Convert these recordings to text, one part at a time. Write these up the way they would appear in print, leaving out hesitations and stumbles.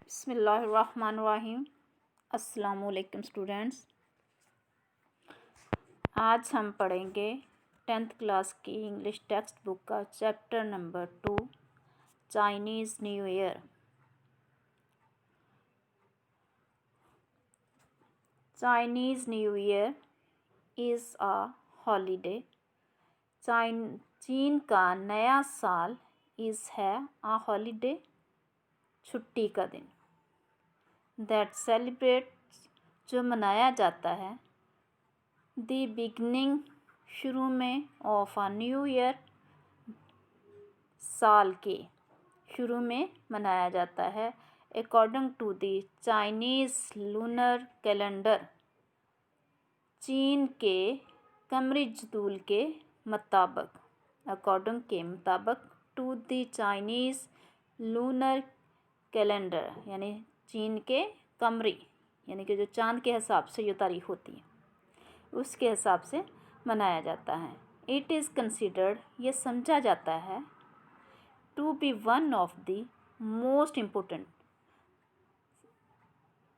बिस्मिल्लाहिर्रहमानिर्रहीम। अस्सलामुअलैकुम स्टूडेंट्स। आज हम पढ़ेंगे 10th क्लास की इंग्लिश टेक्स्ट बुक का chapter number 2 Chinese new year. Chinese new year is a holiday. चीन का नया साल इज़ है अ हॉलीडे, छुट्टी का दिन। दैट सेलिब्रेट्स, जो मनाया जाता है। द बिगनिंग, शुरू में। ऑफ अ न्यू ईयर, साल के शुरू में मनाया जाता है। According to the Chinese lunar calendar, चीन के कमरी जदूल के मुताबिक। अकॉर्डिंग के मुताबिक to the Chinese lunar calendar, यानी चीन के कमरी, यानी कि जो चांद के हिसाब से जो तारीख होती है उसके हिसाब से मनाया जाता है। इट इज़ कंसिडर्ड, ये समझा जाता है, to be one of the most important,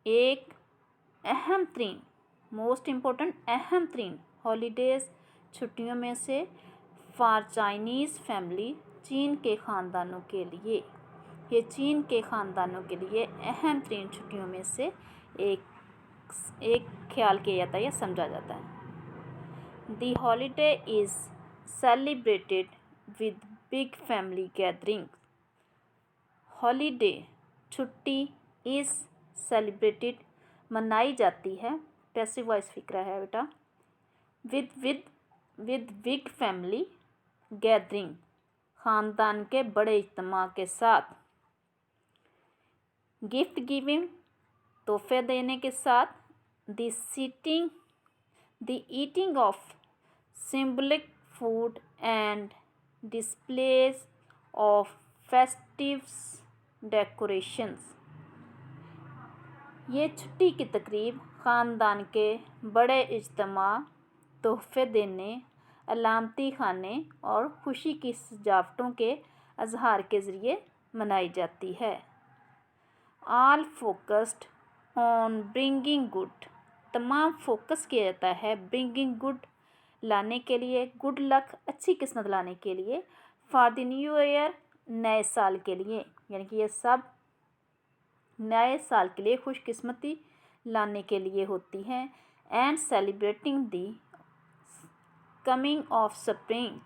एक अहम तरीन, मोस्ट इम्पोर्टेंट अहम तरीन हॉलीडेज़, छुट्टियों में से। फॉर चाइनीज़ फैमिली, चीन के ख़ानदानों के लिए, ये चीन के ख़ानदानों के लिए अहम तरीन छुट्टियों में से एक ख्याल किया जाता है या समझा जाता है। The holiday is celebrated with big family gathering. Holiday, छुट्टी, इज़ सेलिब्रेटेड, मनाई जाती है, पैसिव वॉइस फिक्रा है बेटा। विद बिग फैमिली गैदरिंग, ख़ानदान के बड़े इज्तिमा के साथ। गिफ्ट गिविंग, तोहफे देने के साथ। The eating of symbolic food and displays of festives decorations. ये छुट्टी की तकरीब ख़ानदान के बड़े इज्तिमा, तोहफे देने, अलामती खाने और खुशी की सजावटों के अजहार के ज़रिए मनाई जाती है। All focused on bringing good, तमाम फोकस किया जाता है ब्रिंगिंग गुड, लाने के लिए, गुड लक, अच्छी किस्मत लाने के लिए। फॉर द न्यू ईयर, नए साल के लिए, यानी कि ये सब नए साल के लिए खुशकिस्मती लाने के लिए होती हैं। And celebrating the coming of spring,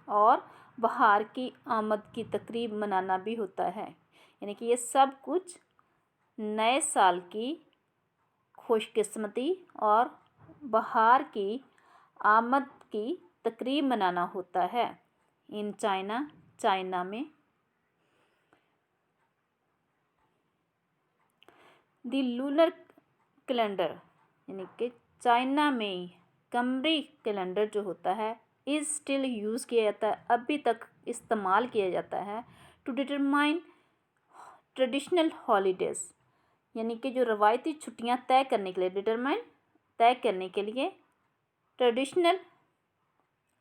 और बहार की आमद की तकरीब मनाना भी होता है। यानी कि ये सब कुछ नए साल की खुशकिस्मती और बहार की आमद की तकरीब मनाना होता है। इन चाइना, चाइना में। द लूनर कैलेंडर, यानी कि चाइना में कमरी कैलेंडर जो होता है, इज़ स्टिल यूज़ किया जाता है, अभी तक इस्तेमाल किया जाता है। टू डिटरमाइन ट्रेडिशनल हॉलीडेज़, यानी कि जो रवायती छुट्टियां तय करने के लिए, डिटरमाइन तय करने के लिए, ट्रेडिशनल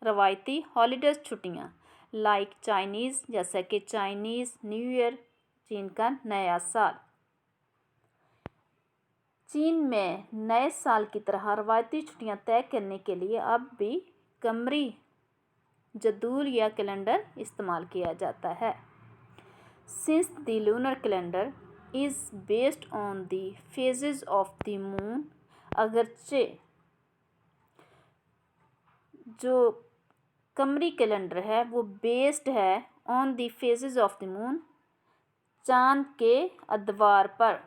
रवायती हॉलीडेज़ छुट्टियां, लाइक चाइनीज़, जैसा कि चाइनीज़ न्यू ईयर, चीन का नया साल। चीन में नए साल की तरह रवायती छुट्टियां तय करने के लिए अब भी कमरी जदूल या कैलेंडर इस्तेमाल किया जाता है। Since the lunar calendar is based on the phases of the moon, अगरचे जो कमरी कैलेंडर है वो बेस्ड है on the phases of the moon, चांद के अदवार पर।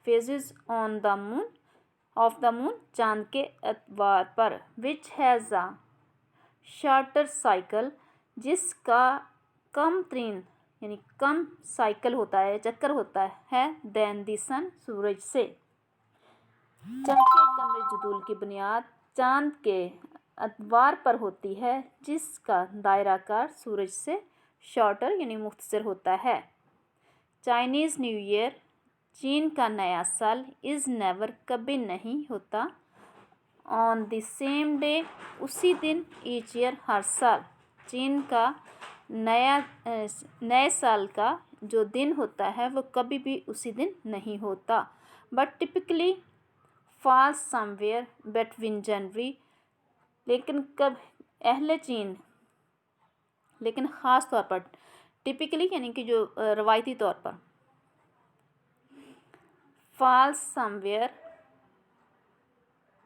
Phases on the moon, of the moon, चांद के अदवार पर। Which has a shorter cycle, जिसका कम तरीन, यानी कम साइकिल होता है, चक्कर होता है, दैन द सन, सूरज से। चमके कमरे जदूल की बुनियाद चांद के अतवार पर होती है, जिसका दायराकार सूरज से शॉर्टर यानी मुख्तसर होता है। चाइनीज़ न्यू ईयर, चीन का नया साल, इज़ नेवर, कभी नहीं होता, ऑन द सेम डे, उसी दिन, ईच ईयर, हर साल। चीन का नए साल का जो दिन होता है वो कभी भी उसी दिन नहीं होता, but typically falls somewhere between January, लेकिन लेकिन ख़ास तौर पर टिपिकली यानी कि जो रवायती तौर पर, फॉल्स समवेयर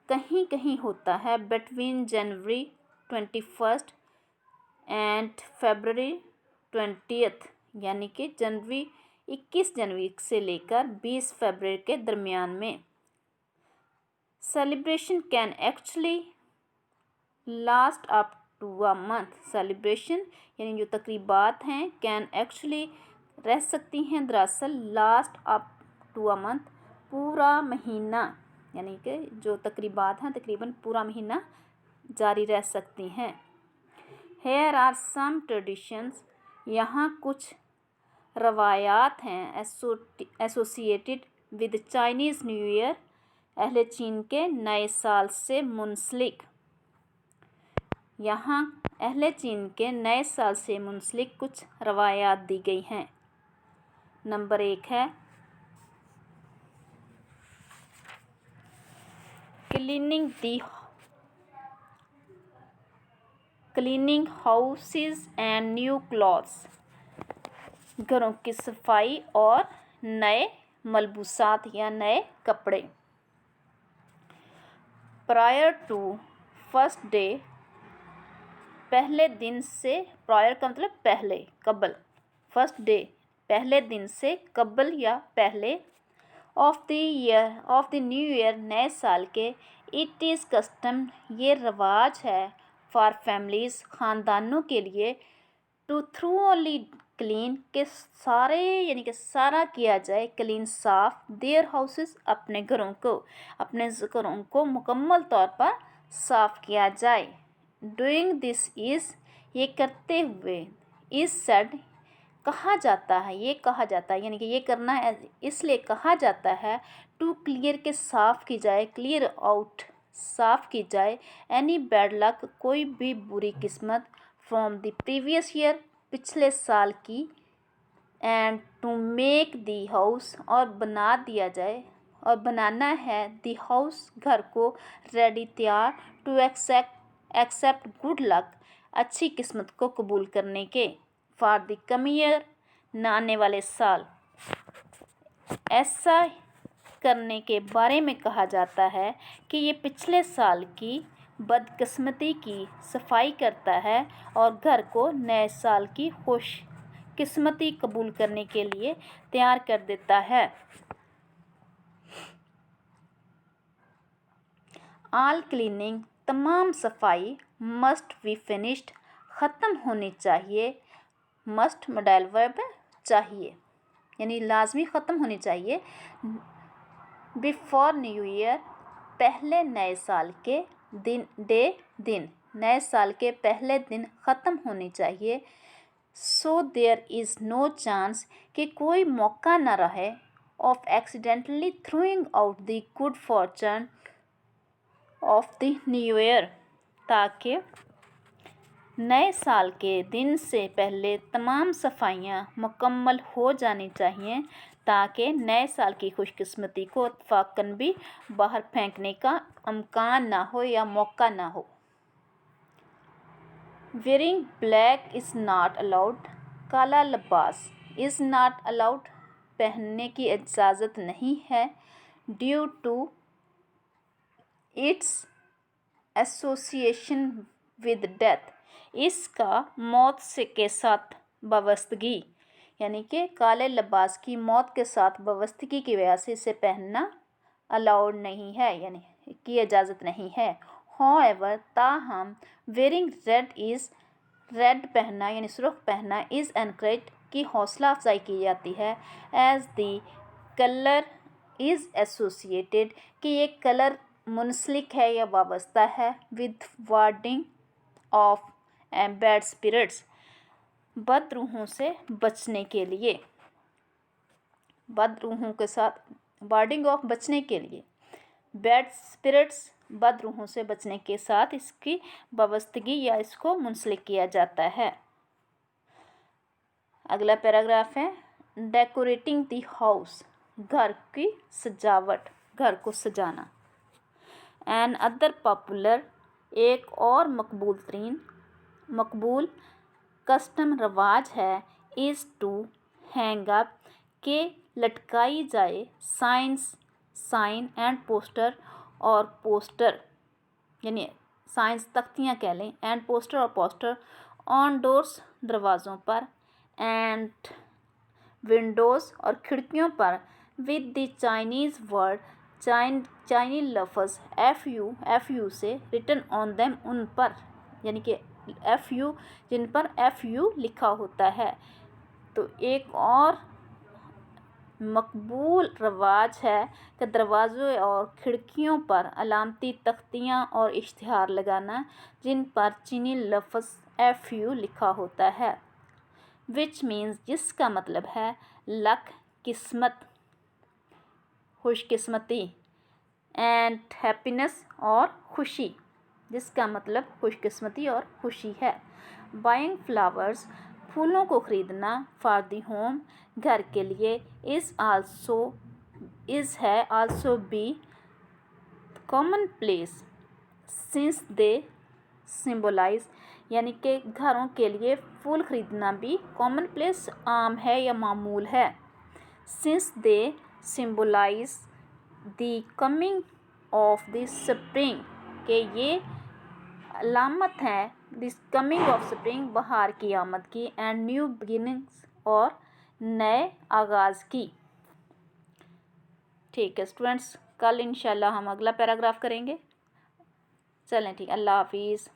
कहीं कहीं होता है बिटवीन जनवरी 21 एंड फरवरी 20, यानी कि 21 जनवरी से लेकर 20 फरवरी के दरमियान में। Celebration can actually last up to a month. Celebration यानी जो तकरीबात हैं कैन एक्चुअली रह सकती हैं दरअसल last up to a month, पूरा महीना, यानी कि जो तकरीबात हैं तकरीबन पूरा महीना जारी रह सकती हैं। Here are some traditions, यहाँ कुछ रवायात हैं associated with Chinese new year, अहले चीन के नए साल से मुंसलिक। यहाँ अहले चीन के नए साल से मुंसलिक कुछ रवायात दी गई हैं। नंबर 1 है cleaning houses and new clothes, घरों की सफाई और नए मलबूसात या नए कपड़े। प्रायर टू फर्स्ट डे, पहले दिन से, प्रायर का मतलब पहले, कबल, फर्स्ट डे पहले दिन से, कबल या पहले, ऑफ द न्यू ईयर नए साल के, इट इज़ कस्टम ये रवाज है, फॉर फैमिलीज़ ख़ानदानों के लिए, टू थ्रूअली क्लीन के सारे यानी कि सारा किया जाए, क्लीन साफ, देयर हाउसेस अपने घरों को मुकम्मल तौर पर साफ किया जाए। डूइंग दिस इज़ ये करते हुए, इज़ सेड कहा जाता है, ये कहा जाता है यानी कि ये करना है इसलिए कहा जाता है, टू क्लियर के साफ की जाए, क्लियर आउट साफ की जाए, एनी बैड लक कोई भी बुरी किस्मत, फ्रॉम द प्रीवियस ईयर पिछले साल की, and to make the house और बना दिया जाए और बनाना है, दी हाउस घर को, रेडी तैयार, टू एक्सेप्ट गुड लक अच्छी किस्मत को कबूल करने के, फॉर द कमिंग ईयर न आने वाले साल। ऐसा करने के बारे में कहा जाता है कि ये पिछले साल की बदकिस्मती की सफाई करता है और घर को नए साल की खुशकिस्मती कबूल करने के लिए तैयार कर देता है। ऑल क्लीनिंग तमाम सफाई, मस्ट बी फिनिश्ड ख़त्म होनी चाहिए, मस्ट मॉडल वर्ब चाहिए यानी लाजमी ख़त्म होनी चाहिए, बिफोर न्यू ईयर पहले नए साल के दिन नए साल के पहले दिन ख़त्म होनी चाहिए, so there is no chance कि कोई मौका न रहे, of accidentally throwing out the good fortune of the new year, ताकि नए साल के दिन से पहले तमाम सफाइयाँ मुकम्मल हो जानी चाहिए, ताकि नए साल की खुशकिस्मती को इत्तफ़ाक़न भी बाहर फेंकने का इम्कान ना हो या मौका ना हो। Wearing black is not allowed, काला लिबास, इज़ नॉट अलाउड पहनने की इजाज़त नहीं है, due to its association with death, इसका मौत से के साथ वाबस्तगी, यानी कि काले लिबास की मौत के साथ वाबस्तगी की वजह से इसे पहनना अलाउड नहीं है यानी की इजाज़त नहीं है। हाउएवर ताहम वेयरिंग रेड पहनना यानी सुर्ख पहनना इज़ एनकरेज की हौसला अफजाई की जाती है, as the colour is associated कि ये कलर मुंसलिक है या वाबस्ता है, with warding off bad spirits बद रूहों से बचने के लिए, बद रूहों के साथ वार्डिंग ऑफ बचने के लिए, बैड स्पिरिट्स बद रूहों से बचने के साथ इसकी वाबस्तगी या इसको मुंसलिक किया जाता है। अगला पैराग्राफ है डेकोरेटिंग द हाउस, घर की सजावट, घर को सजाना। एन अदर पॉपुलर, एक और मकबूल कस्टम रवाज है, इज़ टू हैंग अप, के लटकाई जाए साइन एंड पोस्टर और पोस्टर, यानी साइंस तख्तियाँ कह लें, एंड पोस्टर और पोस्टर ऑन डोर्स, दरवाज़ों पर, एंड विंडोज़ और खिड़कियों पर, विद द चाइनीज़ वर्ड, चाइनी लफ्ज़ FU से रिटन ऑन देम, उन पर, यानी कि FU, जिन पर FU लिखा होता है। तो एक और मकबूल रवाज है कि दरवाज़ों और खिड़कियों पर अलामती तख्तियाँ और इश्तिहार लगाना जिन पर चीनी लफ्ज़ FU लिखा होता है, विच मीन्स, जिसका मतलब है लक, किस्मत, खुशकिस्मती, एंड हैप्पीनेस और खुशी, जिसका मतलब खुशकिस्मती और खुशी है। बाइंग फ्लावर्स, फूलों को ख़रीदना, फॉर दी होम, घर के लिए, इज़ है also be common place, since they symbolise, यानी कि घरों के लिए फूल ख़रीदना भी कॉमन प्लेस, आम है या मामूल है। Since they symbolise the coming of the spring, के ये अलामत है दिस कमिंग ऑफ स्प्रिंग, बहार की आमद की, एंड न्यू बिगिनिंग्स, और नए आगाज़ की। ठीक है स्टूडेंट्स, कल इंशाल्लाह हम अगला पैराग्राफ करेंगे। चलें ठीक, अल्लाह हाफिज़।